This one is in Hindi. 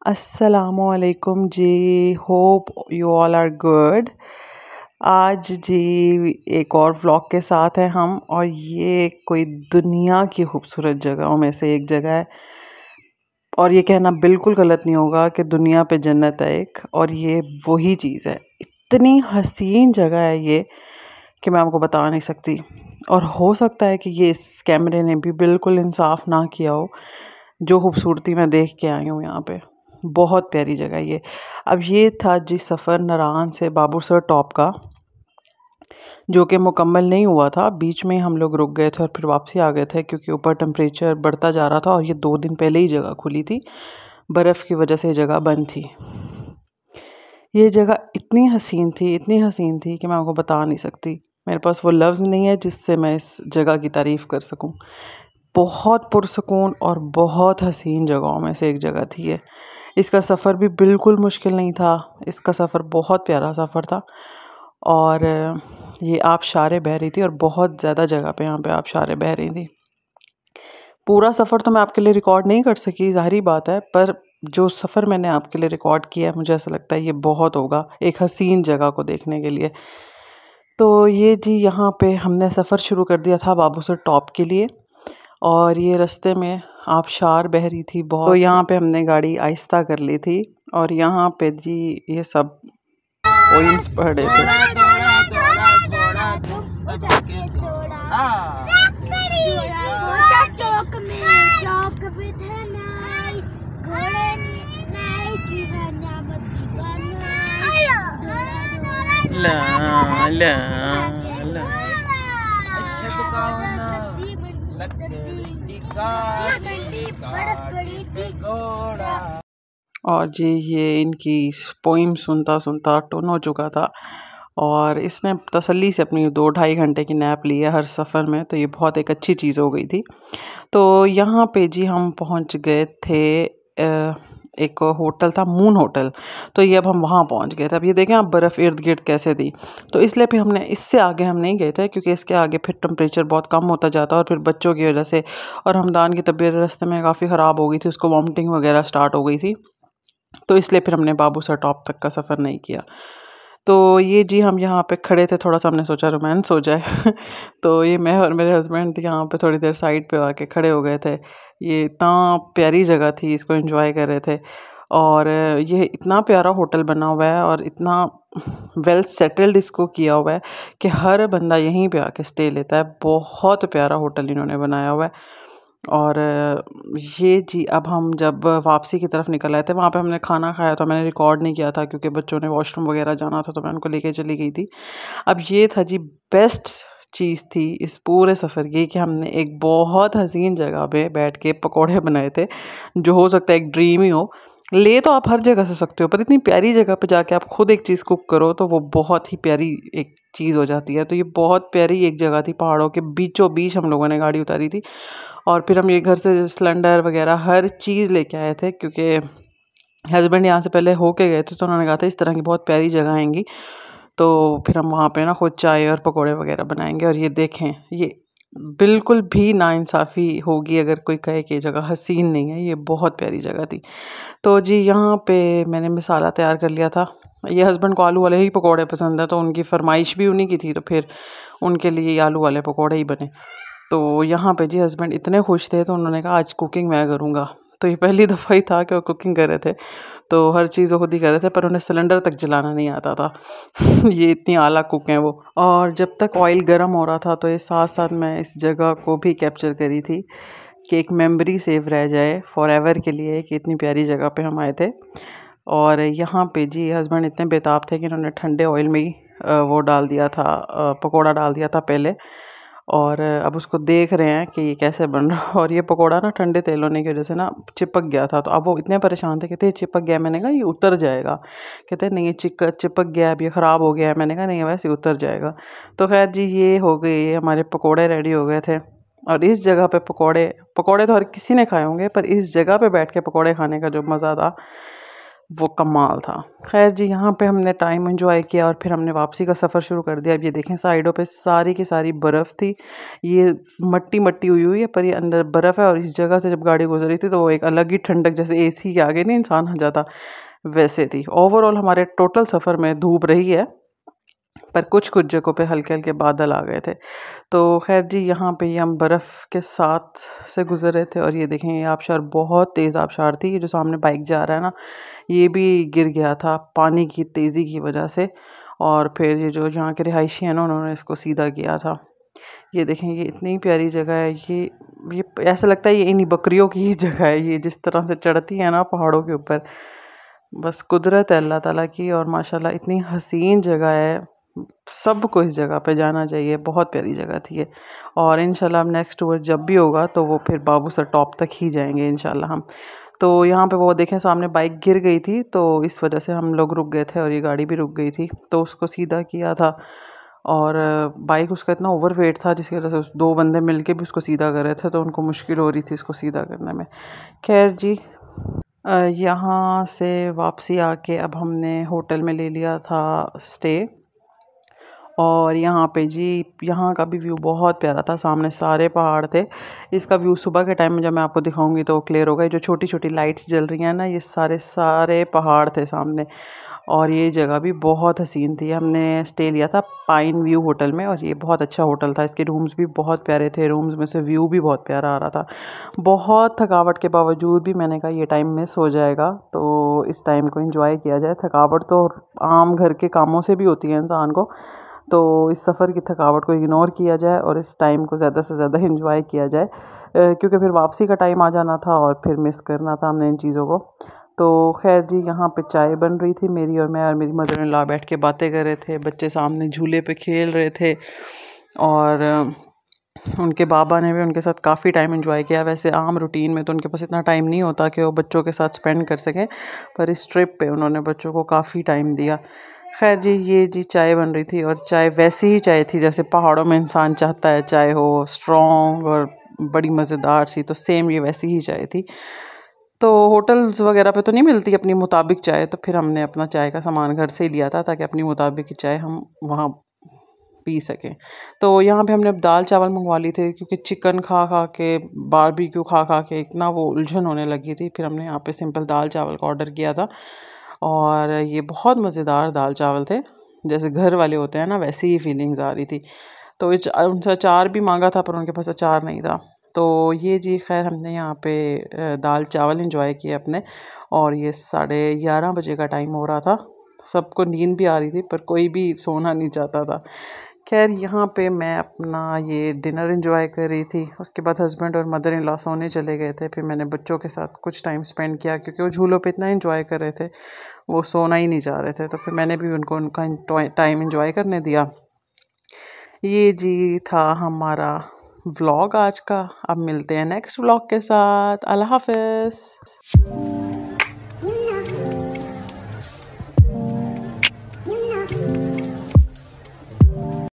अस्सलामुअलैकुम जी। Hope you all are good. आज जी एक और व्लॉग के साथ हैं हम, और ये कोई दुनिया की खूबसूरत जगहों में से एक जगह है। और ये कहना बिल्कुल गलत नहीं होगा कि दुनिया पे जन्नत है एक, और ये वही चीज़ है। इतनी हसीन जगह है ये कि मैं आपको बता नहीं सकती। और हो सकता है कि ये इस कैमरे ने भी बिल्कुल इंसाफ ना किया हो, जो खूबसूरती मैं देख के आई हूँ यहाँ पे। बहुत प्यारी जगह ये। अब ये था जी सफ़र नारान से बाबूसर टॉप का, जो कि मुकम्मल नहीं हुआ था। बीच में हम लोग रुक गए थे और फिर वापसी आ गए थे, क्योंकि ऊपर टेम्परेचर बढ़ता जा रहा था और ये 2 दिन पहले ही जगह खुली थी। बर्फ़ की वजह से ये जगह बंद थी। ये जगह इतनी हसीन थी, इतनी हसीन थी कि मैं आपको बता नहीं सकती। मेरे पास वो लफ्ज़ नहीं है जिससे मैं इस जगह की तारीफ़ कर सकूं। बहुत पुरसकून और बहुत हसीन जगहों में से एक जगह थी ये। इसका सफ़र भी बिल्कुल मुश्किल नहीं था। इसका सफ़र बहुत प्यारा सफ़र था। और ये आबशारें बह रही थी, और बहुत ज़्यादा जगह पे यहाँ पे आबशारें बह रही थी। पूरा सफ़र तो मैं आपके लिए रिकॉर्ड नहीं कर सकी, ज़ाहिर बात है, पर जो सफ़र मैंने आपके लिए रिकॉर्ड किया है, मुझे ऐसा लगता है ये बहुत होगा एक हसीन जगह को देखने के लिए। तो ये जी यहाँ पे हमने सफ़र शुरू कर दिया था बाबूसर टॉप के लिए, और ये रास्ते में आबशार बह रही थी बहुत। तो यहाँ पे हमने गाड़ी आहिस्ता कर ली थी, और यहाँ पे जी ये सब पोइम्स पढ़ रहे थे। ला ला ला और जी ये इनकी पोइम सुनता सुनता टोन हो चुका था, और इसने तसल्ली से अपनी 2-2.5 घंटे की नैप ली है हर सफ़र में, तो ये बहुत एक अच्छी चीज़ हो गई थी। तो यहाँ पे जी हम पहुँच गए थे, एक होटल था मून होटल। तो ये अब हम वहाँ पहुँच गए थे। अब ये देखें आप, बर्फ़ इर्द गिर्द कैसे थी। तो इसलिए फिर हमने इससे आगे हम नहीं गए थे, क्योंकि इसके आगे फिर टेम्परेचर बहुत कम होता जाता, और फिर बच्चों की वजह से और हमदान की तबीयत रास्ते में काफ़ी ख़राब हो गई थी, उसको वॉमिटिंग वगैरह स्टार्ट हो गई थी। तो इसलिए फिर हमने बाबूसर टॉप तक का सफ़र नहीं किया। तो ये जी हम यहाँ पे खड़े थे, थोड़ा सा हमने सोचा रोमांस हो जाए। तो ये मैं और मेरे हस्बैंड यहाँ पे थोड़ी देर साइड पे आके खड़े हो गए थे। ये इतना प्यारी जगह थी, इसको एंजॉय कर रहे थे। और ये इतना प्यारा होटल बना हुआ है, और इतना वेल सेटल्ड इसको किया हुआ है कि हर बंदा यहीं पे आके स्टे लेता है। बहुत प्यारा होटल इन्होंने बनाया हुआ है। और ये जी अब हम जब वापसी की तरफ निकल आए थे, वहाँ पे हमने खाना खाया, तो मैंने रिकॉर्ड नहीं किया था क्योंकि बच्चों ने वॉशरूम वगैरह जाना था, तो मैं उनको लेके चली गई थी। अब ये था जी बेस्ट चीज़ थी इस पूरे सफ़र की, कि हमने एक बहुत हसीन जगह पे बैठ के पकौड़े बनाए थे, जो हो सकता है एक ड्रीम ही हो। ले तो आप हर जगह से सकते हो, पर इतनी प्यारी जगह पे जाके आप खुद एक चीज़ कुक करो तो वो बहुत ही प्यारी एक चीज़ हो जाती है। तो ये बहुत प्यारी एक जगह थी, पहाड़ों के बीचों बीच हम लोगों ने गाड़ी उतारी थी। और फिर हम ये घर से सिलेंडर वगैरह हर चीज़ लेके आए थे, क्योंकि हस्बैंड यहाँ से पहले होके गए थे, तो उन्होंने कहा था इस तरह की बहुत प्यारी जगह आएंगी, तो फिर हम वहाँ पे ना खुद चाय और पकोड़े वगैरह बनाएंगे। और ये देखें, ये बिल्कुल भी नाइंसाफ़ी होगी अगर कोई कहे कि ये जगह हसीन नहीं है। ये बहुत प्यारी जगह थी। तो जी यहाँ पे मैंने मसाला तैयार कर लिया था। ये हस्बैंड को आलू वाले ही पकोड़े पसंद है, तो उनकी फरमाइश भी उन्हीं की थी, तो फिर उनके लिए आलू वाले पकोड़े ही बने। तो यहाँ पे जी हस्बैंड इतने खुश थे, तो उन्होंने कहा आज कुकिंग मैं करूँगा। तो ये पहली दफ़ा ही था कि वो कुकिंग कर रहे थे, तो हर चीज़ वो खुद ही कर रहे थे, पर उन्हें सिलेंडर तक जलाना नहीं आता था। ये इतनी आला कुक हैं वो। और जब तक ऑयल गर्म हो रहा था, तो ये साथ साथ मैं इस जगह को भी कैप्चर करी थी कि एक मेमोरी सेव रह जाए फॉर एवर के लिए, कि इतनी प्यारी जगह पे हम आए थे। और यहाँ पे जी हस्बैंड इतने बेताब थे कि उन्होंने ठंडे ऑयल में ही वो डाल दिया था, पकोड़ा डाल दिया था पहले। और अब उसको देख रहे हैं कि ये कैसे बन रहा है। और ये पकोड़ा ना ठंडे तेल होने की वजह से ना चिपक गया था, तो अब वो इतने परेशान थे, कहते ये चिपक गया। मैंने कहा ये उतर जाएगा। कहते नहीं, ये चिपक गया, अब ये ख़राब हो गया है। मैंने कहा नहीं, वैसे उतर जाएगा। तो खैर जी ये हो गई, हमारे पकोड़े रेडी हो गए थे। और इस जगह पे पकोड़े पकोड़े तो हर किसी ने खाए होंगे, पर इस जगह पे बैठ के पकोड़े खाने का जो मज़ा था वो कमाल था। खैर जी, यहाँ पे हमने टाइम एंजॉय किया और फिर हमने वापसी का सफ़र शुरू कर दिया। अब ये देखें साइडों पे सारी की सारी बर्फ़ थी। ये मट्टी मट्टी हुई हुई है पर ये अंदर बर्फ़ है और इस जगह से जब गाड़ी गुजरी थी तो वो एक अलग ही ठंडक, जैसे एसी के आगे नहीं इंसान आ जाता, वैसे थी। ओवरऑल हमारे टोटल सफ़र में धूप रही है पर कुछ कुछ जगहों पे हल्के हल्के बादल आ गए थे। तो खैर जी, यहाँ पे ये हम बर्फ़ के साथ से गुज़र रहे थे और ये देखें ये आबशार बहुत तेज़ आबशार थी। ये जो सामने बाइक जा रहा है ना, ये भी गिर गया था पानी की तेज़ी की वजह से। और फिर ये जो यहाँ के रिहायशी हैं ना, उन्होंने इसको सीधा किया था। ये देखें ये इतनी प्यारी जगह है। ये ऐसा लगता है ये इन्हीं बकरियों की ही जगह है। ये जिस तरह से चढ़ती है ना पहाड़ों के ऊपर, बस कुदरत है अल्लाह ताला की। और माशाल्लाह इतनी हसीन जगह है, सबको इस जगह पे जाना चाहिए। बहुत प्यारी जगह थी ये। और इंशाल्लाह अब नेक्स्ट टूर जब भी होगा तो वो फिर बाबू सर टॉप तक ही जाएंगे इंशाल्लाह हम। तो यहाँ पे वो देखें सामने बाइक गिर गई थी तो इस वजह से हम लोग रुक गए थे और ये गाड़ी भी रुक गई थी, तो उसको सीधा किया था। और बाइक उसका इतना ओवर वेट था जिसकी वजह से उस दो बंदे मिलके भी उसको सीधा कर रहे थे, तो उनको मुश्किल हो रही थी इसको सीधा करने में। खैर जी, यहाँ से वापसी आके अब हमने होटल में ले लिया था स्टे। और यहाँ पे जी, यहाँ का भी व्यू बहुत प्यारा था। सामने सारे पहाड़ थे। इसका व्यू सुबह के टाइम में जब मैं आपको दिखाऊंगी तो क्लियर होगा। ये जो छोटी छोटी लाइट्स जल रही हैं ना, ये सारे सारे पहाड़ थे सामने। और ये जगह भी बहुत हसीन थी। हमने स्टे लिया था पाइन व्यू होटल में और ये बहुत अच्छा होटल था। इसके रूम्स भी बहुत प्यारे थे, रूम्स में से व्यू भी बहुत प्यारा आ रहा था। बहुत थकावट के बावजूद भी मैंने कहा ये टाइम मिस हो जाएगा तो इस टाइम को एंजॉय किया जाए। थकावट तो आम घर के कामों से भी होती है इंसान को, तो इस सफ़र की थकावट को इग्नोर किया जाए और इस टाइम को ज़्यादा से ज़्यादा एंजॉय किया जाए, क्योंकि फिर वापसी का टाइम आ जाना था और फिर मिस करना था हमने इन चीज़ों को। तो खैर जी, यहाँ पे चाय बन रही थी मेरी और मैं और मेरी मदर इन लॉ बैठ के बातें कर रहे थे। बच्चे सामने झूले पे खेल रहे थे और उनके बाबा ने भी उनके साथ काफ़ी टाइम एंजॉय किया। वैसे आम रूटीन में तो उनके पास इतना टाइम नहीं होता कि वो बच्चों के साथ स्पेंड कर सकें, पर इस ट्रिप पे उन्होंने बच्चों को काफ़ी टाइम दिया। खैर जी, ये जी चाय बन रही थी और चाय वैसी ही चाय थी जैसे पहाड़ों में इंसान चाहता है चाय हो, स्ट्रॉन्ग और बड़ी मज़ेदार सी। तो सेम ये वैसी ही चाय थी। तो होटल्स वगैरह पे तो नहीं मिलती अपनी मुताबिक चाय, तो फिर हमने अपना चाय का सामान घर से ही लिया था ताकि अपनी मुताबिक की चाय हम वहाँ पी सकें। तो यहाँ पे हमने अब दाल चावल मंगवा ली थे क्योंकि चिकन खा खा के, बारबेक्यू खा खा के इतना वो उलझन होने लगी थी। फिर हमने यहाँ पे सिंपल दाल चावल का ऑर्डर किया था और ये बहुत मज़ेदार दाल चावल थे, जैसे घर वाले होते हैं ना वैसी ही फीलिंग्स आ रही थी। तो उनसे अचार भी मांगा था पर उनके पास अचार नहीं था। तो ये जी खैर हमने यहाँ पे दाल चावल इंजॉय किए अपने। और ये 11:30 बजे का टाइम हो रहा था। सबको नींद भी आ रही थी पर कोई भी सोना नहीं चाहता था। खैर यहाँ पे मैं अपना ये डिनर एंजॉय कर रही थी। उसके बाद हस्बैंड और मदर इन लॉ सोने चले गए थे। फिर मैंने बच्चों के साथ कुछ टाइम स्पेंड किया क्योंकि वो झूलों पे इतना एंजॉय कर रहे थे, वो सोना ही नहीं चाह रहे थे। तो फिर मैंने भी उनको उनका टाइम एंजॉय करने दिया। ये जी था हमारा व्लॉग आज का। अब मिलते हैं नेक्स्ट व्लॉग के साथ। अल्लाह हाफ़िज़।